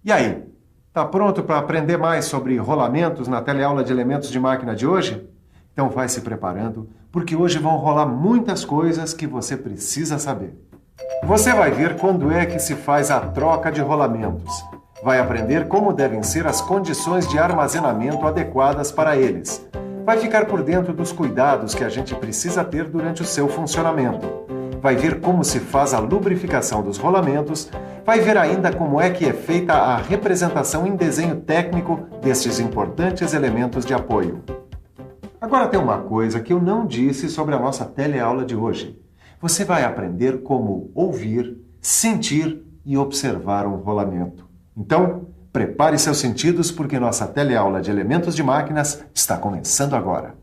E aí, tá pronto para aprender mais sobre rolamentos na teleaula de elementos de máquina de hoje? Então vai se preparando, porque hoje vão rolar muitas coisas que você precisa saber. Você vai ver quando é que se faz a troca de rolamentos. Vai aprender como devem ser as condições de armazenamento adequadas para eles. Vai ficar por dentro dos cuidados que a gente precisa ter durante o seu funcionamento. Vai ver como se faz a lubrificação dos rolamentos. Vai ver ainda como é que é feita a representação em desenho técnico destes importantes elementos de apoio. Agora tem uma coisa que eu não disse sobre a nossa teleaula de hoje. Você vai aprender como ouvir, sentir e observar um rolamento. Então, prepare seus sentidos porque nossa teleaula de elementos de máquinas está começando agora.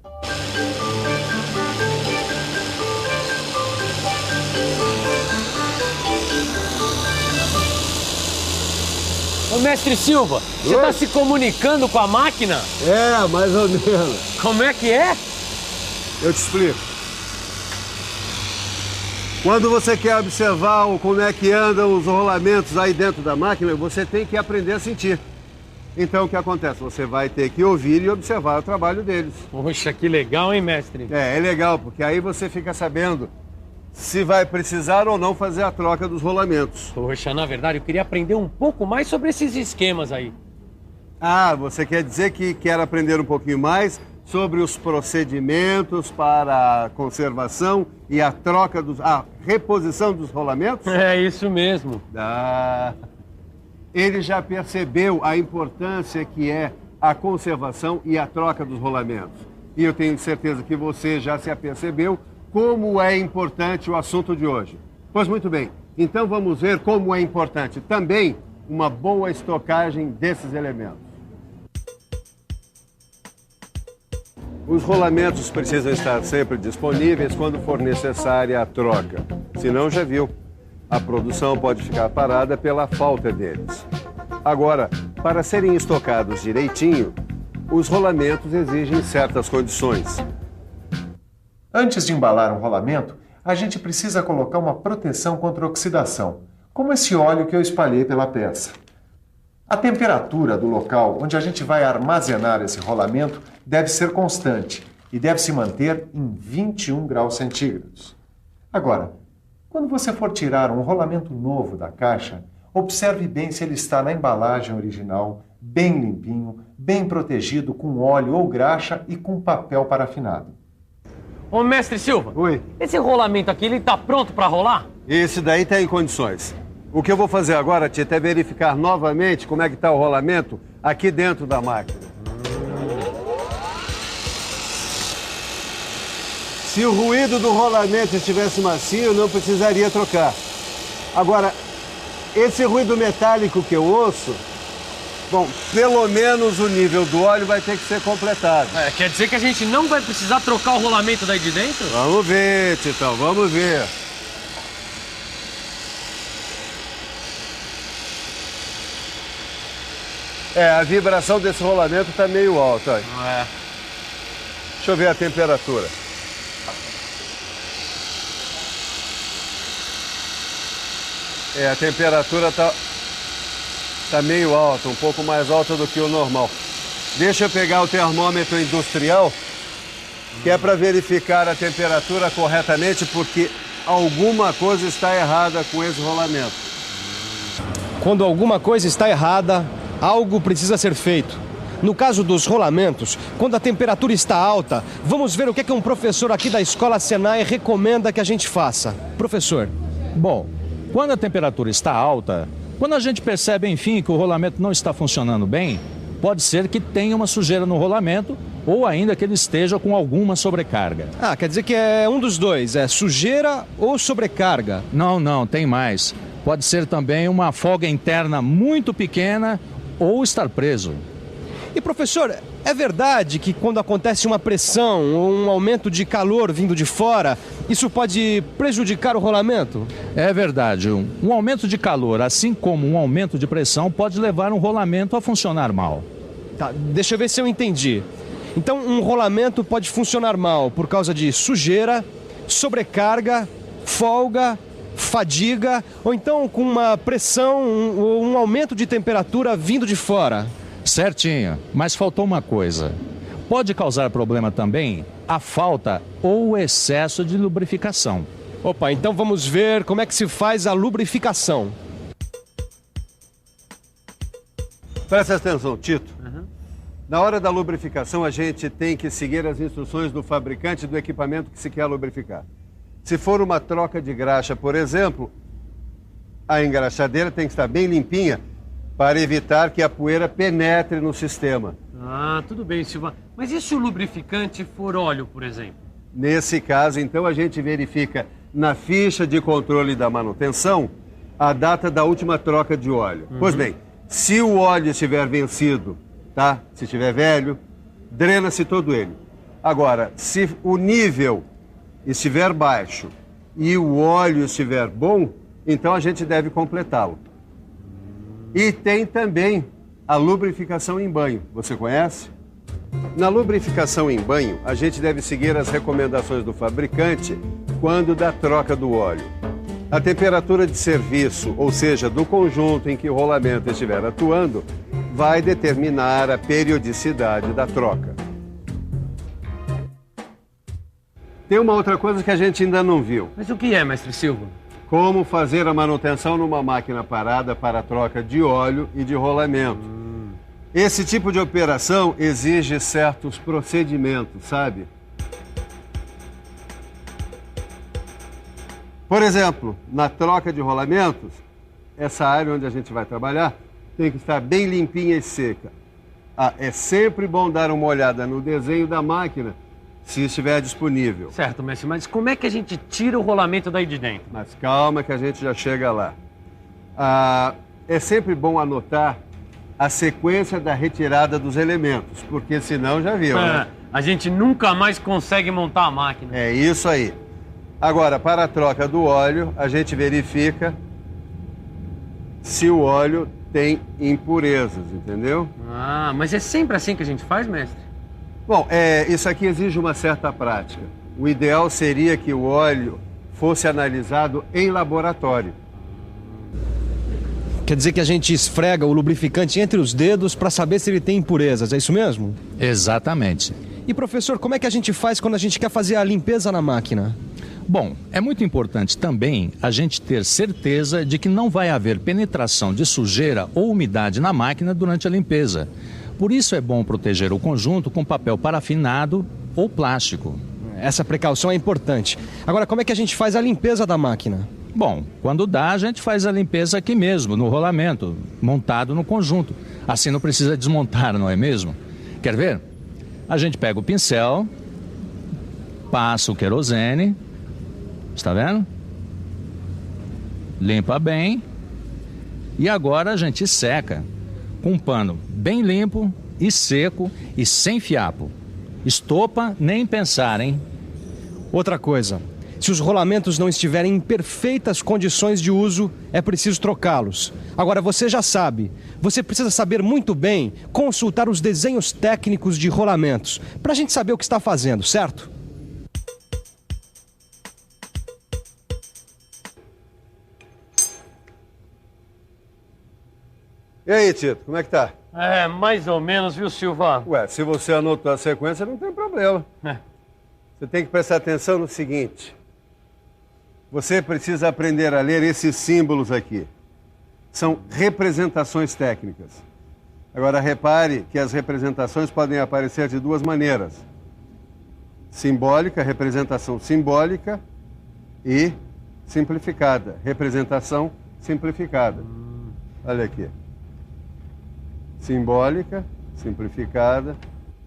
Ô, mestre Silva, você está se comunicando com a máquina? É, mais ou menos. Como é que é? Eu te explico. Quando você quer observar como é que andam os rolamentos aí dentro da máquina, você tem que aprender a sentir. Então, o que acontece? Você vai ter que ouvir e observar o trabalho deles. Poxa, que legal, hein, mestre? É legal, porque aí você fica sabendo se vai precisar ou não fazer a troca dos rolamentos. Poxa, na verdade, eu queria aprender um pouco mais sobre esses esquemas aí. Ah, você quer dizer que quer aprender um pouquinho mais sobre os procedimentos para a conservação e a troca a reposição dos rolamentos? É isso mesmo. Ele já percebeu a importância que é a conservação e a troca dos rolamentos. E eu tenho certeza que você já se apercebeu como é importante o assunto de hoje. Pois muito bem, então vamos ver como é importante também uma boa estocagem desses elementos. Os rolamentos precisam estar sempre disponíveis quando for necessária a troca. Senão, já viu, a produção pode ficar parada pela falta deles. Agora, para serem estocados direitinho, os rolamentos exigem certas condições. Antes de embalar um rolamento, a gente precisa colocar uma proteção contra oxidação, como esse óleo que eu espalhei pela peça. A temperatura do local onde a gente vai armazenar esse rolamento deve ser constante e deve se manter em 21 graus centígrados. Agora, quando você for tirar um rolamento novo da caixa, observe bem se ele está na embalagem original, bem limpinho, bem protegido com óleo ou graxa e com papel parafinado. Ô, mestre Silva. Oi. Esse rolamento aqui, ele tá pronto para rolar? Esse daí está em condições. O que eu vou fazer agora, Tito, é verificar novamente como é que está o rolamento aqui dentro da máquina. Se o ruído do rolamento estivesse macio, não precisaria trocar. Agora, esse ruído metálico que eu ouço, bom, pelo menos o nível do óleo vai ter que ser completado. Quer dizer que a gente não vai precisar trocar o rolamento daí de dentro? Vamos ver, Titão, vamos ver. A vibração desse rolamento está meio alta. Olha. Deixa eu ver a temperatura. A temperatura tá meio alta, um pouco mais alta do que o normal. Deixa eu pegar o termômetro industrial, que é para verificar a temperatura corretamente, porque alguma coisa está errada com esse rolamento. Quando alguma coisa está errada, algo precisa ser feito. No caso dos rolamentos, quando a temperatura está alta, vamos ver o que um professor aqui da Escola Senai recomenda que a gente faça. Professor. Bom, quando a temperatura está alta, quando a gente percebe, enfim, que o rolamento não está funcionando bem, pode ser que tenha uma sujeira no rolamento ou ainda que ele esteja com alguma sobrecarga. Quer dizer que é um dos dois, é sujeira ou sobrecarga? Não, tem mais. Pode ser também uma folga interna muito pequena ou estar preso. E professor, é verdade que quando acontece uma pressão ou um aumento de calor vindo de fora, isso pode prejudicar o rolamento? É verdade. Um aumento de calor, assim como um aumento de pressão, pode levar um rolamento a funcionar mal. Tá, deixa eu ver se eu entendi. Então, um rolamento pode funcionar mal por causa de sujeira, sobrecarga, folga fadiga ou então com uma pressão ou um aumento de temperatura vindo de fora? Certinho, mas faltou uma coisa. Pode causar problema também a falta ou o excesso de lubrificação. Opa, então vamos ver como é que se faz a lubrificação. Presta atenção, Tito. Na hora da lubrificação, a gente tem que seguir as instruções do fabricante do equipamento que se quer lubrificar. Se for uma troca de graxa, por exemplo, a engraxadeira tem que estar bem limpinha para evitar que a poeira penetre no sistema. Ah, tudo bem, Silva. Mas e se o lubrificante for óleo, por exemplo? Nesse caso, então, a gente verifica na ficha de controle da manutenção a data da última troca de óleo. Pois bem, se o óleo estiver vencido, tá? Se estiver velho, drena-se todo ele. Agora, se o nível estiver baixo e o óleo estiver bom, então a gente deve completá-lo. E tem também a lubrificação em banho. Você conhece? Na lubrificação em banho, a gente deve seguir as recomendações do fabricante quando da troca do óleo. A temperatura de serviço, ou seja, do conjunto em que o rolamento estiver atuando, vai determinar a periodicidade da troca. Tem uma outra coisa que a gente ainda não viu. Mas o que é, mestre Silva? Como fazer a manutenção numa máquina parada para a troca de óleo e de rolamento. Esse tipo de operação exige certos procedimentos, sabe? Por exemplo, na troca de rolamentos, essa área onde a gente vai trabalhar tem que estar bem limpinha e seca. É sempre bom dar uma olhada no desenho da máquina, se estiver disponível. Certo, mestre, mas como é que a gente tira o rolamento daí de dentro? Mas calma que a gente já chega lá. É sempre bom anotar a sequência da retirada dos elementos, porque senão já viu, né? A gente nunca mais consegue montar a máquina. É isso aí. Agora, para a troca do óleo, a gente verifica se o óleo tem impurezas, entendeu? Ah, mas é sempre assim que a gente faz, mestre? Bom, isso aqui exige uma certa prática. O ideal seria que o óleo fosse analisado em laboratório. Quer dizer que a gente esfrega o lubrificante entre os dedos para saber se ele tem impurezas, é isso mesmo? Exatamente. E professor, como é que a gente faz quando a gente quer fazer a limpeza na máquina? Bom, é muito importante também a gente ter certeza de que não vai haver penetração de sujeira ou umidade na máquina durante a limpeza. Por isso é bom proteger o conjunto com papel parafinado ou plástico. Essa precaução é importante. Agora, como é que a gente faz a limpeza da máquina? Bom, quando dá, a gente faz a limpeza aqui mesmo, no rolamento, montado no conjunto. Assim não precisa desmontar, não é mesmo? Quer ver? A gente pega o pincel, passa o querosene, está vendo? Limpa bem e agora a gente seca com um pano bem limpo e seco e sem fiapo. Estopa, nem pensar, hein? Outra coisa, se os rolamentos não estiverem em perfeitas condições de uso, é preciso trocá-los. Agora, você já sabe, você precisa saber muito bem consultar os desenhos técnicos de rolamentos, para a gente saber o que está fazendo, certo? E aí, Tito, como é que tá? É, mais ou menos, viu, Silva? Ué, se você anotou a sequência, não tem problema. Você tem que prestar atenção no seguinte. Você precisa aprender a ler esses símbolos aqui. São representações técnicas. Agora, repare que as representações podem aparecer de duas maneiras. Simbólica, representação simbólica, e simplificada, representação simplificada. Olha aqui. Simbólica, simplificada.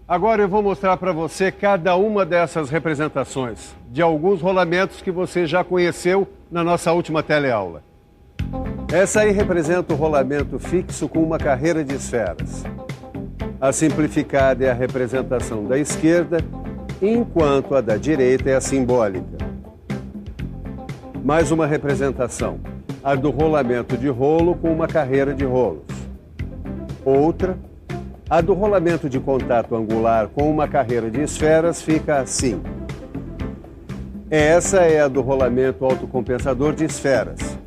Agora eu vou mostrar para você cada uma dessas representações de alguns rolamentos que você já conheceu na nossa última teleaula. Essa aí representa o rolamento fixo com uma carreira de esferas. A simplificada é a representação da esquerda, enquanto a da direita é a simbólica. Mais uma representação, a do rolamento de rolo com uma carreira de rolos. Outra, a do rolamento de contato angular com uma carreira de esferas fica assim. Essa é a do rolamento autocompensador de esferas.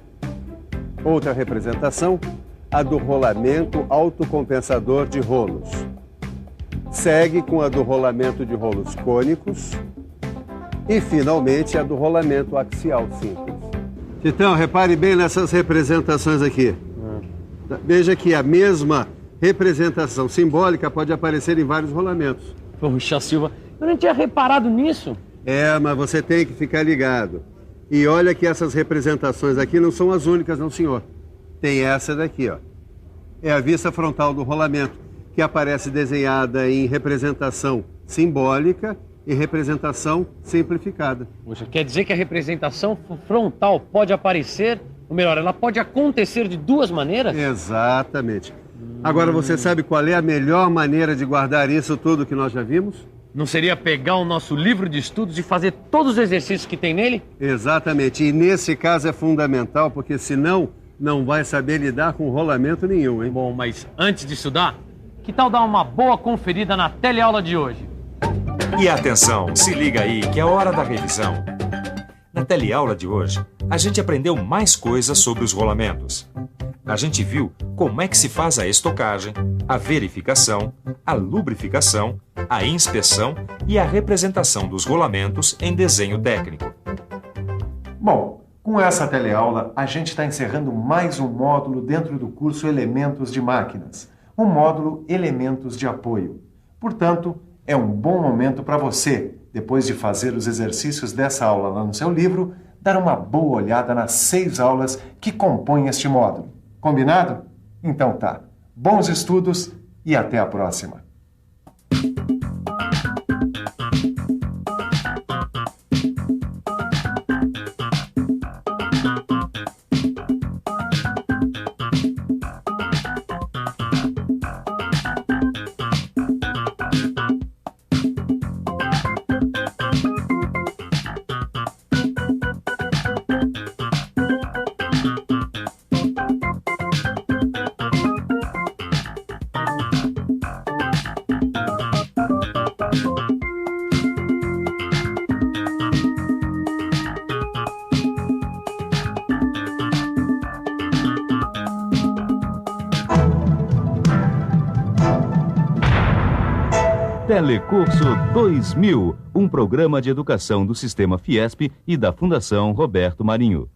Outra representação, a do rolamento autocompensador de rolos. Segue com a do rolamento de rolos cônicos e, finalmente, a do rolamento axial simples. Então, repare bem nessas representações aqui. Veja que a mesma representação simbólica pode aparecer em vários rolamentos. Poxa, Silva, eu não tinha reparado nisso. Mas você tem que ficar ligado. E olha que essas representações aqui não são as únicas, não, senhor. Tem essa daqui, ó. É a vista frontal do rolamento, que aparece desenhada em representação simbólica e representação simplificada. Poxa, quer dizer que a representação frontal pode aparecer, ou melhor, ela pode acontecer de duas maneiras? Exatamente. Agora, você sabe qual é a melhor maneira de guardar isso tudo que nós já vimos? Não seria pegar o nosso livro de estudos e fazer todos os exercícios que tem nele? Exatamente. E nesse caso é fundamental, porque senão não vai saber lidar com rolamento nenhum, hein? Bom, mas antes de estudar, que tal dar uma boa conferida na teleaula de hoje? E atenção, se liga aí que é hora da revisão. Na teleaula de hoje, a gente aprendeu mais coisas sobre os rolamentos. A gente viu como é que se faz a estocagem, a verificação, a lubrificação, a inspeção e a representação dos rolamentos em desenho técnico. Bom, com essa teleaula, a gente está encerrando mais um módulo dentro do curso Elementos de Máquinas, o módulo Elementos de Apoio. Portanto, é um bom momento para você, depois de fazer os exercícios dessa aula lá no seu livro, dar uma boa olhada nas 6 aulas que compõem este módulo. Combinado? Então tá. Bons estudos e até a próxima. Telecurso 2000, um programa de educação do Sistema Fiesp e da Fundação Roberto Marinho.